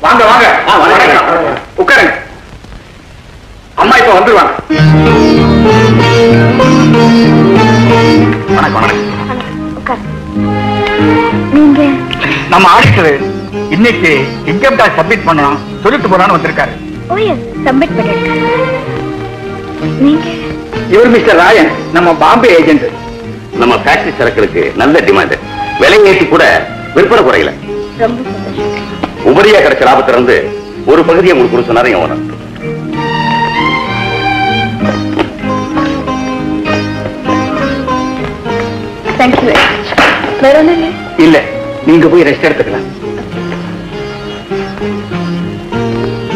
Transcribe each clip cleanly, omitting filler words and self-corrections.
வாங்க வாங்க உட்காருங்க. அம்மா இப்ப வந்துருவாங்க. வணக்கம் வணக்கம். நீங்க நம்ம ஆடிட்டர் இன்னைக்கு இன்கம் டாக்ஸ் சப்மிட் பண்ணணும் சொல்லிட்டு போறான்னு வந்திருக்காரு. சப்மிட் பண்ணிருக்காரு. நீங்க இவர் மிஸ்டர் ராயன், நம்ம பாம்பே ஏஜென்ட். நம்ம ஃபேக்டரி சரக்குகளுக்கு நல்ல டிமாண்ட், விலை ஏற்றி கூட விற்பனை குறையல. ரொம்ப சந்தோஷம். உபரியா கிடைச்ச லாபத்துல இருந்து ஒரு பகுதியை உங்களுக்கு கொடுக்க சொன்னாரு என் ஓனர். தேங்க்யூ. வேற ஒண்ணு இல்ல, நீங்க போய் ரெஸ்ட் எடுத்துக்கலாம்.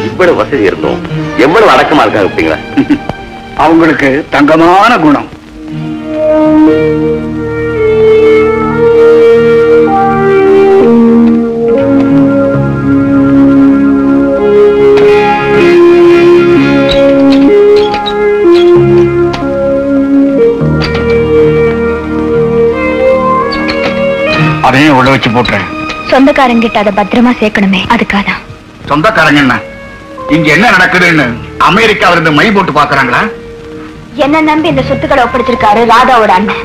இவ்வளவு வசதி இருந்தோம் எவ்வளவு அடக்கமா இருக்காங்க அப்படிங்களா? அவங்களுக்கு தங்கமான குணம். அதையும் உள்ள வச்சு போட்டுறேன். சொந்தக்காரங்கிட்ட அதை பத்திரமா சேர்க்கணுமே, அதுக்காதான். சொந்தக்காரங்க என்ன இங்க என்ன நடக்குதுன்னு அமெரிக்காவில இருந்து மை போட்டு பாக்குறாங்களா? என்ன நம்பி இந்த சொத்துக்களை ஒப்படைச்சிருக்காரு ராதாவோட அண்ணன்.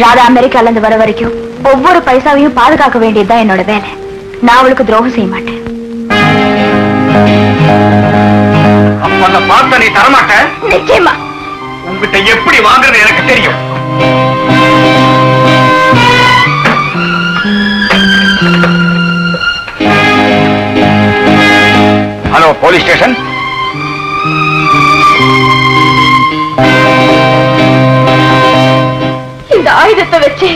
ராதா அமெரிக்கால இருந்து வர வரைக்கும் ஒவ்வொரு பைசாவையும் பாதுகாக்க வேண்டியதுதான் என்னோட வேலை. நான் அவளுக்கு துரோகம் செய்ய மாட்டேன். அப்ப அந்த பார்த்த நீ தரமாட்ட? நிச்சயமா. உங்ககிட்ட எப்படி வாங்குறது எனக்கு தெரியும். Hello, police station. இந்த ஆயுதத்தை வச்சு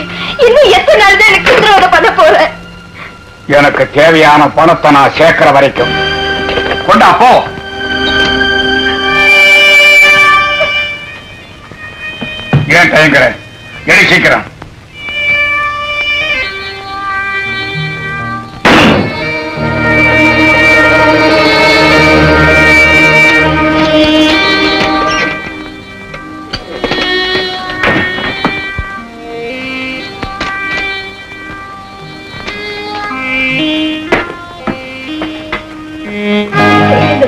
இன்னும் எத்தனை நாள் தான் எனக்கு சித்திரவதை பண்ண போறேன்? எனக்கு தேவையான பணத்தை நான் சேர்க்கிற வரைக்கும் கொண்டா போ. ஏன் தயங்குற? எடி சீக்கிரம்.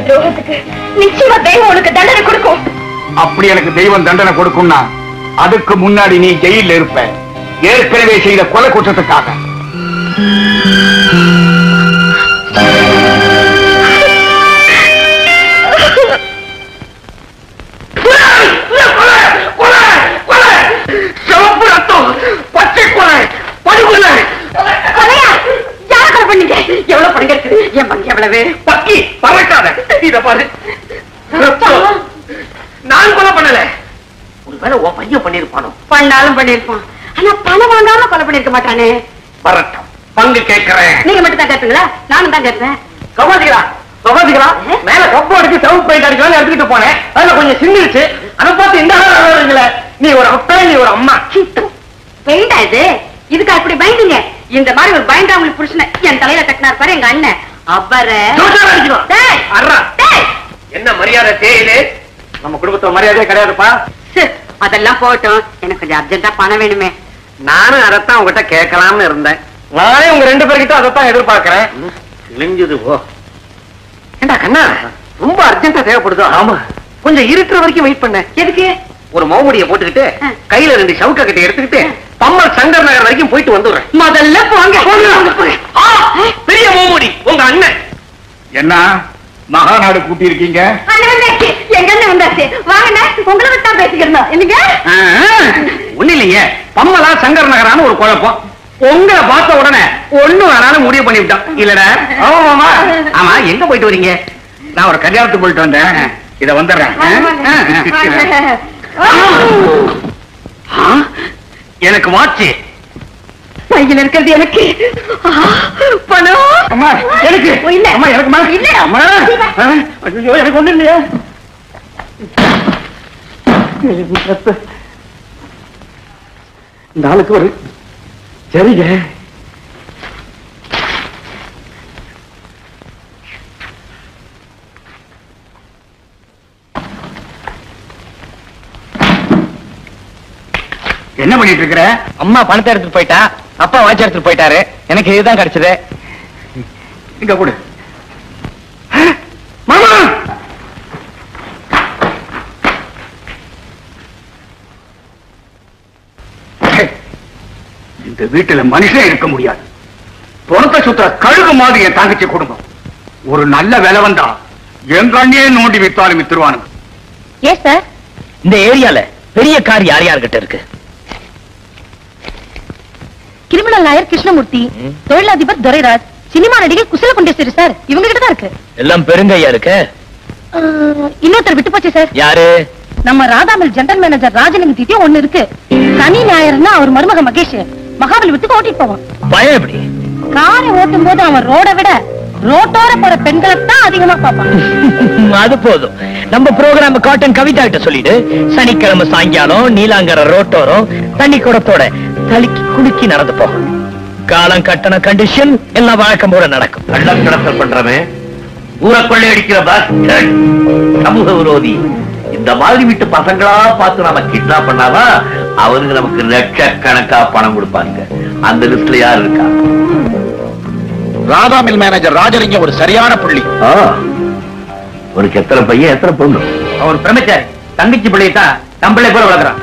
துரோகத்துக்கு நிச்சயமா தெய்வம் உனக்கு தண்டனை கொடுக்கும். அப்படி எனக்கு தெய்வம் தண்டனை கொடுக்கும்னா அதுக்கு முன்னாடி நீ ஜெயில இருப்ப. ஏற்கனவே செய்த கொலை குற்றத்துக்காக. சிவப்பு ரத்தம், பச்சை கொலை, படுகொலை. எவ்வளவு பணம் இருக்குது? என் பங்கு எவ்வளவு? பக்கி பறக்காத. இத பாரு, நான் கொலை பண்ணல. ஒருவேளை உன் பையன் பண்ணிருப்பானோ? பண்ணாலும் பண்ணிருப்பான். ஆனா பணம் வாங்காம கொலை பண்ணிருக்க மாட்டானே. வரட்டும், பங்கு கேட்கிறேன். நீங்க மட்டும் தான் கேட்பீங்களா? நானும் தான் கேட்பேன். கவாதிகளா மேல கப்பு அடிச்சு சவுண்ட் பெயிண்ட் அடிக்கலாம் எடுத்துக்கிட்டு போனேன். அதுல கொஞ்சம் சிந்திருச்சு. அதை பார்த்து இந்த நீ ஒரு அப்பா, நீ ஒரு அம்மா. பெயிண்டா இது? இதுக்கு அப்படி பயந்தீங்க? இந்த மாதிரி ஒரு பயந்தா உங்களுக்கு புருஷனை என் தலையில கட்டினார் பாரு எங்க அண்ணன். அவரை என்ன மரியாதை தேயிலே? நம்ம குடும்பத்தோட மரியாதையே கிடையாதுப்பா. அதெல்லாம் போட்டோம், எனக்கு கொஞ்சம் அர்ஜென்டா பணம் வேணுமே. நானும் அதைத்தான் உங்ககிட்ட கேட்கலாம்னு இருந்தேன். நானே உங்க ரெண்டு பேர்கிட்ட அதைத்தான் எதிர்பார்க்கிறேன். கிழிஞ்சது போ. ஏண்டா கண்ணா, ரொம்ப அர்ஜென்டா தேவைப்படுதோ? ஆமா, கொஞ்சம் இருக்கிற வரைக்கும் வெயிட் பண்ண. எதுக்கு? ஒரு மௌமுடியை போட்டுக்கிட்டு கையில 2 சவுக்க கட்டி எடுத்துக்கிட்டு பம்மல் சங்கர் நகர் வரைக்கும் போயிட்டு வந்துடுறேன். முதல்ல போங்க. பெரிய மௌமுடி உங்க அண்ணன். என்ன மகாநாடு கூட்டி இருக்கீங்க? எங்க அண்ணன் வந்தாச்சு. வாங்க, உங்களை விட்டா பேசிக்கிறோம். இல்லைங்க ஒண்ணு இல்லைங்க, பம்மலா சங்கர் நகரான ஒரு குழப்பம். உங்களை பார்த்த உடனே ஒண்ணு வேணாலும் முடிவு பண்ணிவிட்டோம். இல்லடா? ஆமா. ஆமா, எங்க போயிட்டு வரீங்க? நான் ஒரு கல்யாணத்துக்கு போயிட்டு வந்தேன். இத வந்துடுறேன். எனக்கு வாட்சி பையில இருக்கிறது எனக்கு. பணம் அம்மா எனக்கு இல்ல. அம்மா எனக்கு இல்ல. அம்மா ஐயோ, எனக்கு ஒண்ணு இல்லையா? இந்த ஆளுக்கு ஒரு சரிங்க. என்ன பண்ணிட்டு இருக்கிற? அம்மா பணத்தை எடுத்துட்டு போயிட்டா, அப்பா வாட்சி எடுத்துட்டு போயிட்டாரு. எனக்கு இதுதான் கிடைச்சது. இங்க கொடு. இந்த வீட்டுல மனுஷன் இருக்க முடியாது. பொணத்தை சுத்த கழுகு மாதிரி என் தங்கச்சி குடும்பம். ஒரு நல்ல வேலை வந்தா எங்க அண்ணியே நோண்டி வித்தாலும் வித்துருவானுங்க. ஏன் சார் இந்த ஏரியால பெரிய கார் யார் யார்கிட்ட இருக்கு? கிரிமினல் லாயர் கிருஷ்ணமூர்த்தி, தொழிலதிபர் துரைராஜ், சினிமா நடிகை குசல குண்டேஸ்வரி சார், இவங்க கிட்ட தான் இருக்கு. எல்லாம் பெருங்கையா இருக்கு. இன்னொருத்தர் விட்டு போச்சு சார். யாரு? நம்ம ராதாமில் ஜெனரல் மேனேஜர் ராஜலிங்க தீட்டி ஒண்ணு இருக்கு. சனி ஞாயிறுனா அவர் மருமக மகேஷ் மகாபலிபுரத்துக்கு ஓட்டிட்டு போவான். பயம் எப்படி? காரை ஓட்டும் போது அவன் ரோட விட ரோட்டோர போற பெண்களை தான் அதிகமா பார்ப்பான். அது போதும். நம்ம ப்ரோகிராம் காட்டன் கவிதா கிட்ட சொல்லிடு, சனிக்கிழமை சாயங்காலம் நீலாங்கர ரோட்டோரம் தண்ணி குடத்தோட தலிக்கு குலுக்கி நடந்து போ. காலம் கட்டண கண்டிஷன் எல்லாம் வழக்கம் போல நடக்கும். கள்ளம் கடத்தல் பண்றவன், ஊரை கொள்ளை அடிக்கிற பாஸ்டர், சமூக விரோதி, இந்த மாதிரி வீட்டு பசங்களா பார்த்து நாம கிட்னாப் பண்ணாதான் அவனுக்கு நமக்கு லட்சக்கணக்கா பணம் கொடுப்பாங்க. அந்த லிஸ்ட்ல யாரு இருக்கா? ராதா மில் மேனேஜர் ராஜலிங்கம் ஒரு சரியான புள்ளி. உனக்கு எத்தனை பையன் எத்தனை பொண்ணு? அவர் பிரம்மச்சாரி. தங்கச்சி பிள்ளையத்தான் தம்பிள்ளை போல வளர்க்குறான்.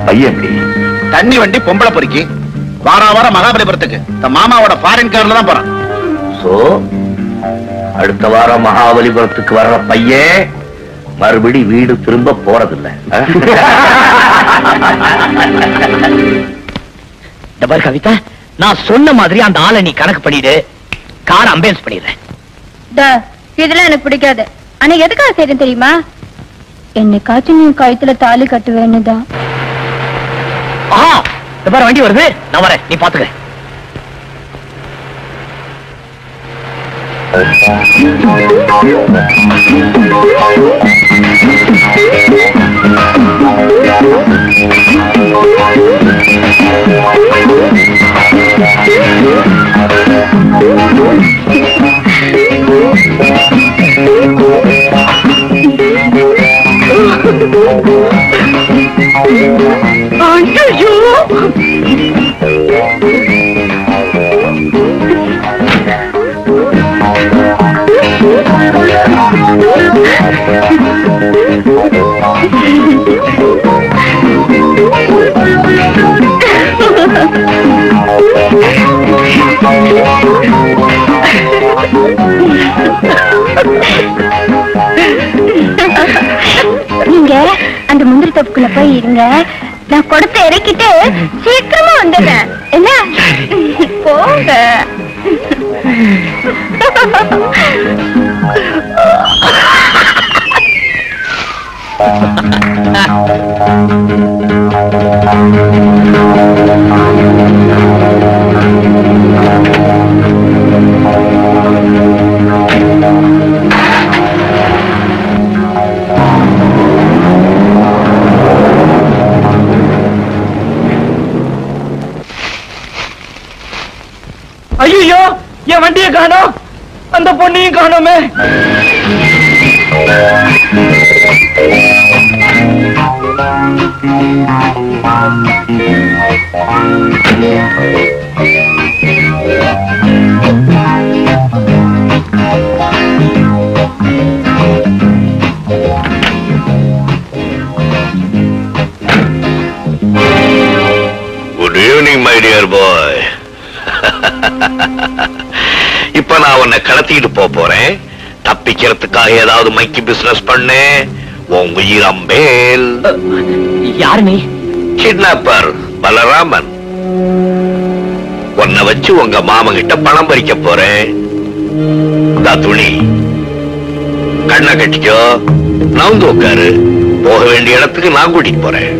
பையன் எப்படி? தண்ணி வண்டி பொம்பளை பொறுக்கி வாரம் மகாபலிபுரத்துக்கு மாமாவோட ஃபாரின் கார்ல தான் போறான். சோ அடுத்த வாரம் மகாபலிபுரத்துக்கு வர்ற பையன் மறுபடி வீடு திரும்ப போறதில்லை. கவிதா, நான் சொன்ன மாதிரி அந்த ஆளை நீ கணக்கு பண்ணிடு. கார் அம்பேன்ஸ் பண்ணிடுறேன். இதெல்லாம் எனக்கு பிடிக்காது. ஆனா எதுக்காக செய்யறேன் தெரியுமா? என்னைக்காச்சும் நீ கழுத்துல தாலி கட்டுவேன்னு தான். வண்டி வருது, நான் வரேன், நீ பாத்துக்க. நீங்க அந்த முந்திரி தோப்புக்குள்ள போய் இருங்க, நான் கொடுத்த இறக்கிட்டு சீக்கிரமா வந்துடுறேன். என்ன போங்க. ஐயோ, என் வண்டியை காணோம், அந்த பொண்ணையும் காணோமே. Good evening, my dear boy. இப்ப நான் உன்னை கடத்திட்டு போறேன். தப்பிக்கிறதுக்காக ஏதாவது மைக்கி பிசினஸ் பண்ணு, உன் உயிர் அம்பேல். யாரு நீ? கிட்னாப்பர் பலராமன். உன்னை வச்சு உங்க மாமன் கிட்ட பணம் பறிக்க போறேன். துணி கண்ணை கட்டிக்கோ, நவுந்து உட்காரு. போக வேண்டிய இடத்துக்கு நான் கூட்டிட்டு போறேன்.